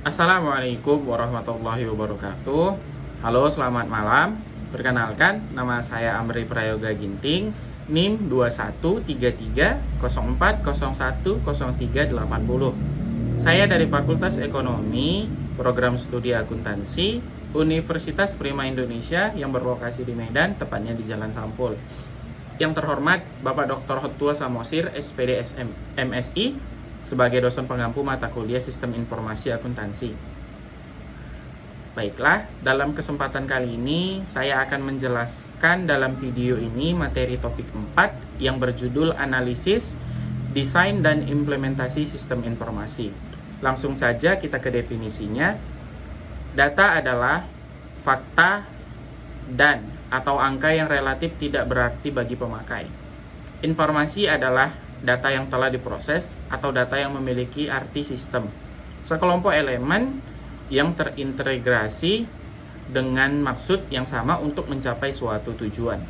Assalamualaikum warahmatullahi wabarakatuh. Halo, selamat malam. Perkenalkan, nama saya Amri Prayoga Ginting, NIM 213304010380. Saya dari Fakultas Ekonomi, Program Studi Akuntansi, Universitas Prima Indonesia yang berlokasi di Medan, tepatnya di Jalan Sampul. Yang terhormat Bapak Dr. Hottua Samosir, SPD MSI, sebagai dosen pengampu mata kuliah Sistem Informasi Akuntansi. Baiklah, dalam kesempatan kali ini saya akan menjelaskan dalam video ini materi topik 4 yang berjudul Analisis, Desain dan Implementasi Sistem Informasi. Langsung saja kita ke definisinya. Data adalah fakta dan atau angka yang relatif tidak berarti bagi pemakai. Informasi adalah data yang telah diproses atau data yang memiliki arti sistem. Sekelompok elemen yang terintegrasi dengan maksud yang sama untuk mencapai suatu tujuan.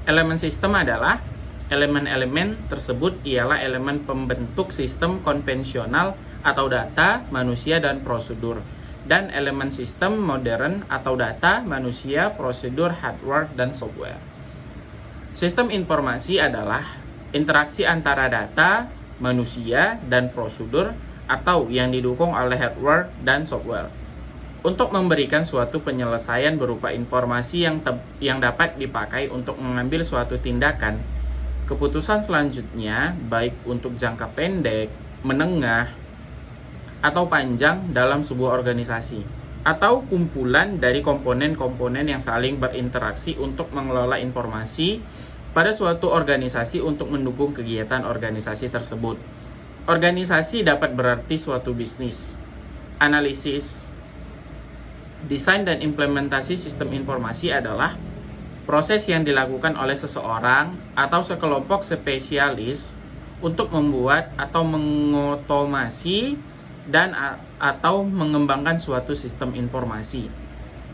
Elemen sistem adalah elemen-elemen tersebut ialah elemen pembentuk sistem konvensional atau data, manusia, dan prosedur. Dan elemen sistem modern atau data, manusia, prosedur, hardware, dan software. Sistem informasi adalah interaksi antara data, manusia, dan prosedur atau yang didukung oleh hardware dan software untuk memberikan suatu penyelesaian berupa informasi yang dapat dipakai untuk mengambil suatu tindakan. Keputusan selanjutnya baik untuk jangka pendek, menengah, atau panjang dalam sebuah organisasi atau kumpulan dari komponen-komponen yang saling berinteraksi untuk mengelola informasi pada suatu organisasi untuk mendukung kegiatan organisasi tersebut. Organisasi dapat berarti suatu bisnis. Analisis, desain dan implementasi sistem informasi adalah proses yang dilakukan oleh seseorang atau sekelompok spesialis untuk membuat atau mengotomasi dan atau mengembangkan suatu sistem informasi.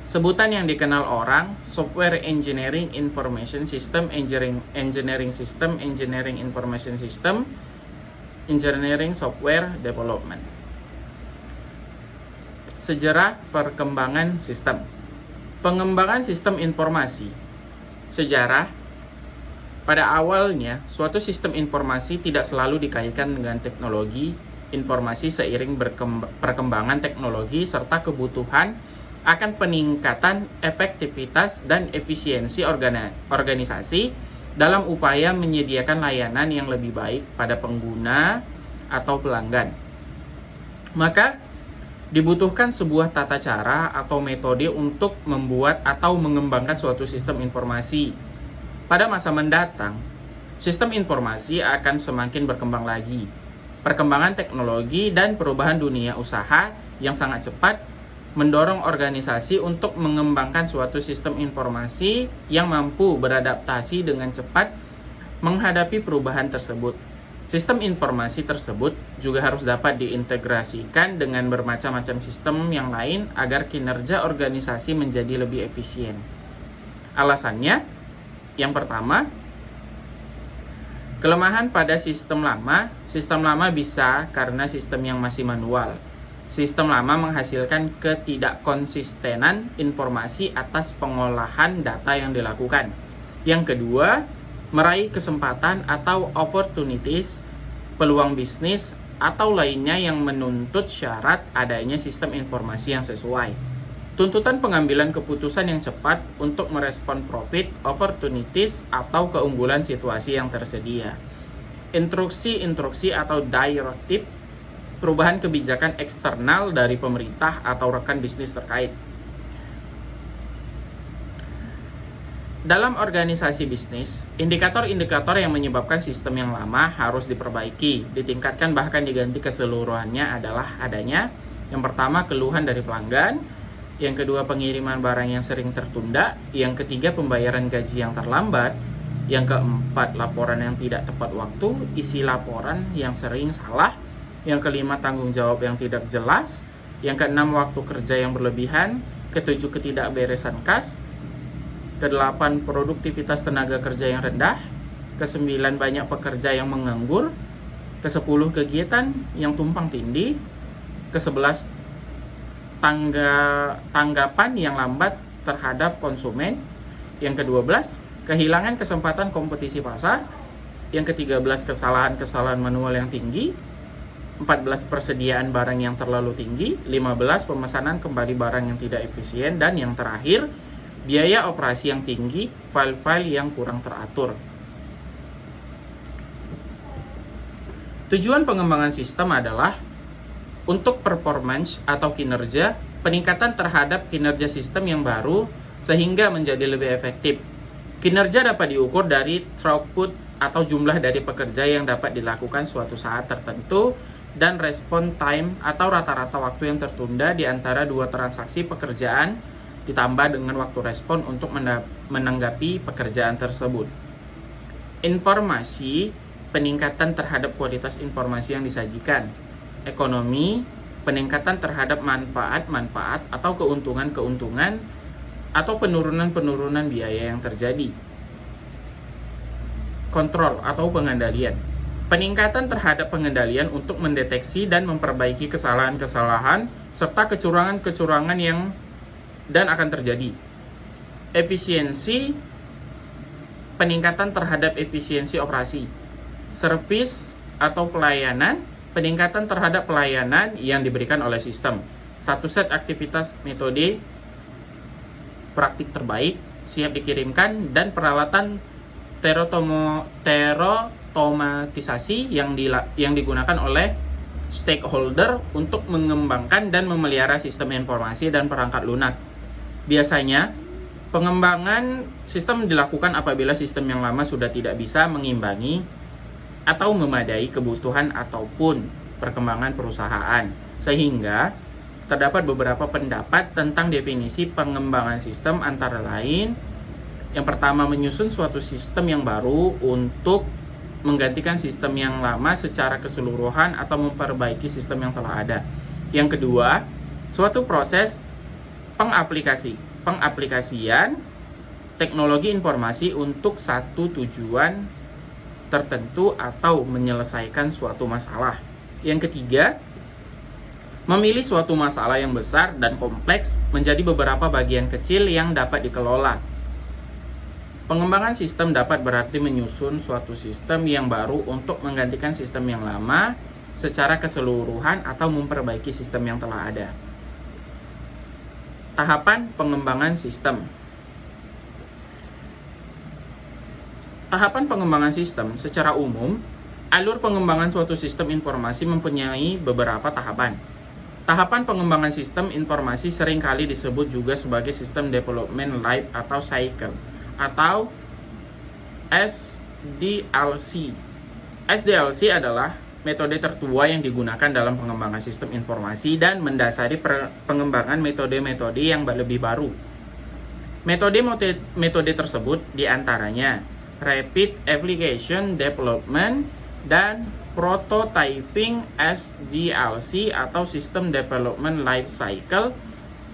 Sebutan yang dikenal orang, Software Engineering Information System, Engineering System, Engineering Information System, Engineering Software Development. Sejarah perkembangan sistem. Pengembangan sistem informasi. Sejarah. Pada awalnya, suatu sistem informasi tidak selalu dikaitkan dengan teknologi informasi seiring perkembangan teknologi serta kebutuhan akan peningkatan efektivitas dan efisiensi organisasi dalam upaya menyediakan layanan yang lebih baik pada pengguna atau pelanggan. Maka dibutuhkan sebuah tata cara atau metode untuk membuat atau mengembangkan suatu sistem informasi. Pada masa mendatang, sistem informasi akan semakin berkembang lagi. Perkembangan teknologi dan perubahan dunia usaha yang sangat cepat mendorong organisasi untuk mengembangkan suatu sistem informasi yang mampu beradaptasi dengan cepat menghadapi perubahan tersebut. Sistem informasi tersebut juga harus dapat diintegrasikan dengan bermacam-macam sistem yang lain agar kinerja organisasi menjadi lebih efisien. Alasannya, yang pertama, kelemahan pada sistem lama bisa karena sistem yang masih manual. Sistem lama menghasilkan ketidakkonsistenan informasi atas pengolahan data yang dilakukan. Yang kedua, meraih kesempatan atau opportunities, peluang bisnis, atau lainnya yang menuntut syarat adanya sistem informasi yang sesuai. Tuntutan pengambilan keputusan yang cepat untuk merespon profit, opportunities, atau keunggulan situasi yang tersedia. Instruksi atau directive, perubahan kebijakan eksternal dari pemerintah atau rekan bisnis terkait. Dalam organisasi bisnis, indikator-indikator yang menyebabkan sistem yang lama harus diperbaiki, ditingkatkan bahkan diganti keseluruhannya adalah adanya yang pertama keluhan dari pelanggan, yang kedua pengiriman barang yang sering tertunda, yang ketiga pembayaran gaji yang terlambat, yang keempat laporan yang tidak tepat waktu, isi laporan yang sering salah, yang kelima tanggung jawab yang tidak jelas, yang keenam waktu kerja yang berlebihan, ketujuh ketidakberesan kas, kedelapan produktivitas tenaga kerja yang rendah, kesembilan banyak pekerja yang menganggur, kesepuluh kegiatan yang tumpang tindih, ke-11, tanggapan yang lambat terhadap konsumen. Yang ke-12, kehilangan kesempatan kompetisi pasar. Yang ke-13, kesalahan-kesalahan manual yang tinggi. 14, persediaan barang yang terlalu tinggi. 15, pemesanan kembali barang yang tidak efisien. Dan yang terakhir, biaya operasi yang tinggi, file-file yang kurang teratur. Tujuan pengembangan sistem adalah untuk performance atau kinerja, peningkatan terhadap kinerja sistem yang baru sehingga menjadi lebih efektif. Kinerja dapat diukur dari throughput atau jumlah dari pekerja yang dapat dilakukan suatu saat tertentu, dan respon time atau rata-rata waktu yang tertunda di antara dua transaksi pekerjaan ditambah dengan waktu respon untuk menanggapi pekerjaan tersebut. Informasi, peningkatan terhadap kualitas informasi yang disajikan. Ekonomi, peningkatan terhadap manfaat-manfaat atau keuntungan-keuntungan atau penurunan-penurunan biaya yang terjadi. Kontrol atau pengendalian, peningkatan terhadap pengendalian untuk mendeteksi dan memperbaiki kesalahan-kesalahan serta kecurangan-kecurangan yang dan akan terjadi. Efisiensi, peningkatan terhadap efisiensi operasi. Service atau pelayanan, peningkatan terhadap pelayanan yang diberikan oleh sistem. Satu set aktivitas metode praktik terbaik siap dikirimkan, dan peralatan terotomatisasi yang digunakan oleh stakeholder untuk mengembangkan dan memelihara sistem informasi dan perangkat lunak. Biasanya, pengembangan sistem dilakukan apabila sistem yang lama sudah tidak bisa mengimbangi atau memadai kebutuhan ataupun perkembangan perusahaan. Sehingga terdapat beberapa pendapat tentang definisi pengembangan sistem, antara lain yang pertama, menyusun suatu sistem yang baru untuk menggantikan sistem yang lama secara keseluruhan atau memperbaiki sistem yang telah ada. Yang kedua, suatu proses pengaplikasian teknologi informasi untuk satu tujuan tertentu atau menyelesaikan suatu masalah. Yang ketiga, memilih suatu masalah yang besar dan kompleks menjadi beberapa bagian kecil yang dapat dikelola. Pengembangan sistem dapat berarti menyusun suatu sistem yang baru untuk menggantikan sistem yang lama secara keseluruhan atau memperbaiki sistem yang telah ada. Tahapan pengembangan sistem. Tahapan pengembangan sistem secara umum, alur pengembangan suatu sistem informasi mempunyai beberapa tahapan. Tahapan pengembangan sistem informasi seringkali disebut juga sebagai System Development Life atau Cycle atau SDLC. SDLC adalah metode tertua yang digunakan dalam pengembangan sistem informasi dan mendasari pengembangan metode-metode yang lebih baru. Metode tersebut diantaranya Rapid Application Development dan Prototyping. SDLC atau System Development Life Cycle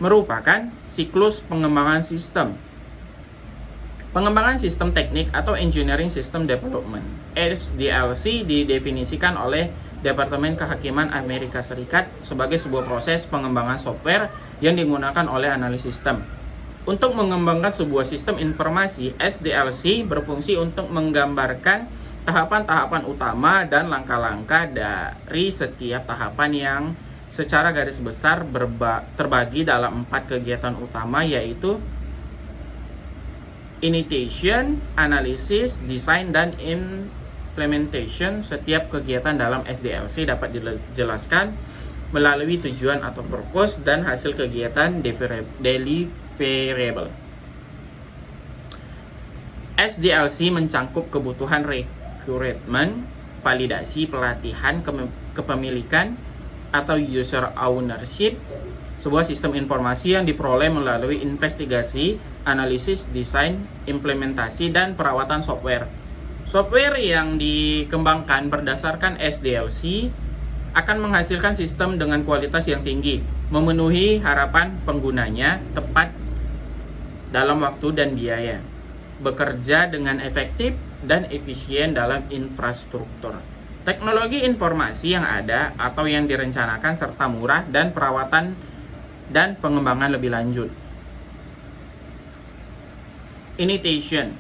merupakan siklus pengembangan sistem. Pengembangan sistem teknik atau Engineering System Development. SDLC didefinisikan oleh Departemen Kehakiman Amerika Serikat sebagai sebuah proses pengembangan software yang digunakan oleh analis sistem. Untuk mengembangkan sebuah sistem informasi, SDLC berfungsi untuk menggambarkan tahapan-tahapan utama dan langkah-langkah dari setiap tahapan yang secara garis besar terbagi dalam 4 kegiatan utama, yaitu initiation, analysis, design, dan implementation. Setiap kegiatan dalam SDLC dapat dijelaskan melalui tujuan atau purpose dan hasil kegiatan deliverable. SDLC mencangkup kebutuhan requirement, validasi, pelatihan, kepemilikan atau user ownership, sebuah sistem informasi yang diperoleh melalui investigasi, analisis, desain, implementasi, dan perawatan software. Software yang dikembangkan berdasarkan SDLC akan menghasilkan sistem dengan kualitas yang tinggi, memenuhi harapan penggunanya, tepat dalam waktu dan biaya, bekerja dengan efektif dan efisien dalam infrastruktur. Teknologi informasi yang ada atau yang direncanakan serta murah dan perawatan dan pengembangan lebih lanjut. Initiation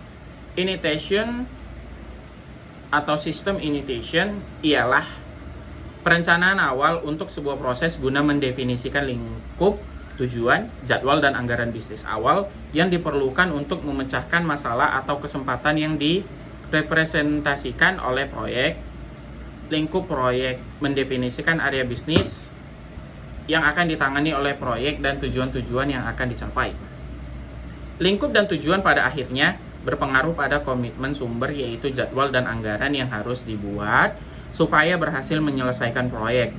atau sistem initiation ialah perencanaan awal untuk sebuah proses guna mendefinisikan lingkup, tujuan, jadwal, dan anggaran bisnis awal yang diperlukan untuk memecahkan masalah atau kesempatan yang direpresentasikan oleh proyek. Lingkup proyek mendefinisikan area bisnis yang akan ditangani oleh proyek dan tujuan-tujuan yang akan dicapai. Lingkup dan tujuan pada akhirnya berpengaruh pada komitmen sumber, yaitu jadwal dan anggaran yang harus dibuat supaya berhasil menyelesaikan proyek.